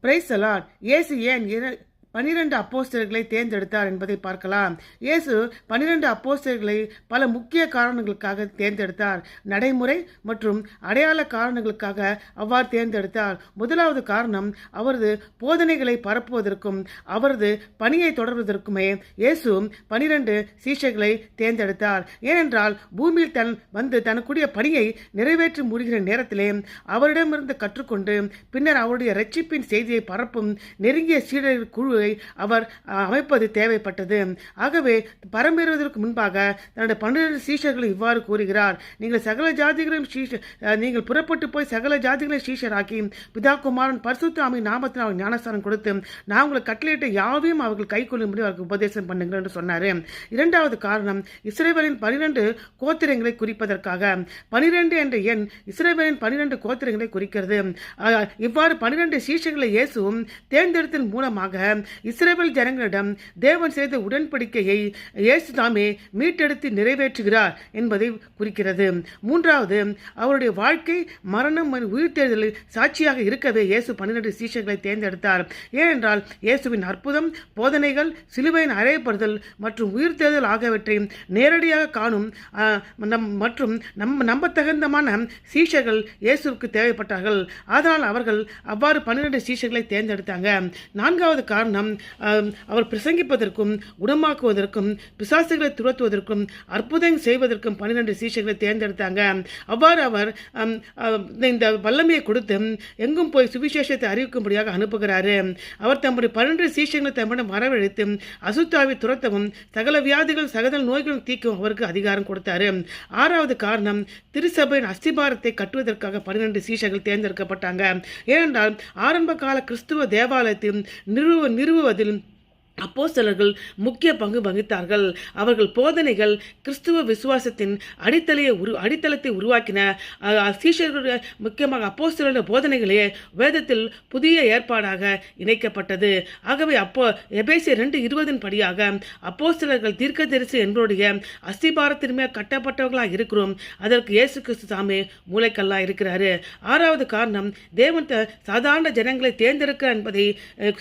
Praise the Lord. இயேசு ஏன் 12 அப்போஸ்தலர்களை தேர்ந்தெடுத்தார் என்பதை பார்க்கலாம். இயேசு 12 அப்போஸ்தலர்களை பல முக்கிய காரணங்களுக்காக தேர்ந்தெடுத்தார். நடைமுறை மற்றும் அடையாள காரணங்களுக்காக அவ்வாறு தேர்ந்தெடுத்தார். முதலாவது காரணம் அவரது போதனைகளை பரப்புவதற்கும் அவரது பணியை தொடர்வதற்குமே இயேசு 12 சீஷர்களை தேர்ந்தெடுத்தார். ஏனென்றால் பூமியில் தனக்குடைய பணியை நிறைவேற்றி முடிகிற நேரத்திலே அவரிடமிருந்து கற்றுக்கொண்டு பின்னர் அவருடைய ரட்சிப்பின் செய்தியை பரப்பும் நெருங்கிய சீடர் குழுவை அவர் அமைப்பது தேவைப்பட்டது. ஆகவே பரம்பேறுவதற்கு முன்பாக தன்னுடைய 12 சீஷர்களை இவ்வாறு கூறுகிறார். நீங்கள் புறப்பட்டு போய் சகல ஜாதிகளையும் சீஷராக்கி பிதா குமாரன் பரிசுத்த ஆவியின் நாமத்தில் அவர் ஞானஸ்தானம் கொடுத்து நான் உங்களுக்கு கட்டளையிட்ட யாவையும் அவர்கள் கை கொள்ளும்படி அவருக்கு உபதேசம் பண்ணுங்கள் என்று சொன்னார். இரண்டாவது காரணம் இஸ்ரவேலின் 12 கோத்திரங்களை குறிப்பதற்காக. 12 என்ற எண் இஸ்ரவேலின் 12 கோத்திரங்களை குறிக்கிறது. இவ்வாறு 12 சீஷர்களை இயேசுவும் தேர்ந்தெடுத்ததன் மூலமாக இஸ்ரவேல் ஜனங்களிடம் தேவன் செய்த உடன்படிக்கையை இயேசு தாமே மீட்டெடுத்து நிறைவேற்றுகிறார் என்பதை குறிக்கிறது. மூன்றாவது, அவருடைய வாழ்க்கை மரணம் உயிர்த்தெழுதலில் சாட்சியாக இருக்கவே இயேசு 12 சீஷர்களை தேர்ந்தெடுத்தார். ஏனென்றால் இயேசுவின் அற்புதம், போதனைகள், சிலுவையின் அறையப்படுதல் மற்றும் உயிர்த்தெழுதல் ஆகியவற்றை நேரடியாக காணும் மற்றும் நம்பத்தகுந்தமான சீஷர்கள் இயேசுவுக்கு தேவைப்பட்டார்கள். அதனால் அவர்கள் அவ்வாறு 12 சீஷர்களை தேர்ந்தெடுத்தாங்க. நான்காவது காரணம் அவர் பிரசங்கிப்பதற்கும் குணமாக்குவதற்கும் பிசாசுகளை துரத்துவதற்கும் அற்புதம் செய்வதற்கும் 12 சீஷர்களை தேர்ந்தெடுத்தாங்க. அவ்வாறு அவர் இந்த வல்லமையை கொடுத்து எங்கும் போய் சுவிசேஷத்தை அறிவிக்கும்படியாக அனுப்புகிறாரு. அவர் தம்முடைய 12 சீஷர்களை தம்மிடம் வரவழைத்து அசுத்தாவை துரத்தவும் சகல வியாதிகள் சகல நோய்களும் தீர்க்கவும் அவருக்கு அதிகாரம் கொடுத்தாரு. ஆறாவது காரணம் திருச்சபையின் அஸ்திபாரத்தை கட்டுவதற்காக 12 சீஷர்கள் தேர்ந்தெடுக்கப்பட்டாங்க. ஏனென்றால் ஆரம்ப கால கிறிஸ்துவ தேவாலயத்தை நிறுவுவதில் அப்போஸ்தலர்கள் முக்கிய பங்கு வகித்தார்கள். அவர்கள் போதனைகள் கிறிஸ்துவ விசுவாசத்தின் அடித்தளத்தை உருவாக்கின. சீஷர்களுடைய முக்கியமாக அப்போஸ்தலருடைய போதனைகளே வேதத்தில் புதிய ஏற்பாடாக இணைக்கப்பட்டது. ஆகவே எபேசியர் 2:20 படியாக அப்போஸ்தலர்கள் தீர்க்கதரிசி என்பவருடைய அஸ்திபாரத்தின் மேல் கட்டப்பட்டவர்களாக இருக்கிறோம். அதற்கு இயேசு கிறிஸ்து தாமே மூளைக்கல்லா இருக்கிறாரு. ஆறாவது காரணம் தேவன் சாதாரண ஜனங்களை தேர்ந்தெடுக்க என்பதை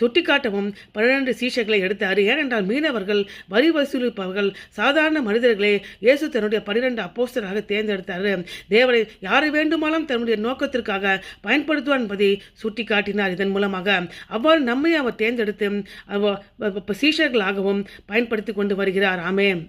சுட்டிக்காட்டவும் 12 சீஷர்களை எடுத்தார். ஏனென்றால் மீனவர்கள், வரி வசூலிப்பவர்கள், சாதாரண மனிதர்களே இயேசு தன்னுடைய 12 அப்போஸ்தலராக தேர்ந்தெடுத்தார். தேவனை யாரை வேண்டுமானாலும் தன்னுடைய நோக்கத்திற்காக பயன்படுத்துவார் என்பதை சுட்டிக்காட்டினார். இதன் மூலமாக அவ்வாறு நம்மை அவர் தேர்ந்தெடுத்து சீஷர்களாகவும் பயன்படுத்தி கொண்டு வருகிறார். ஆமென்.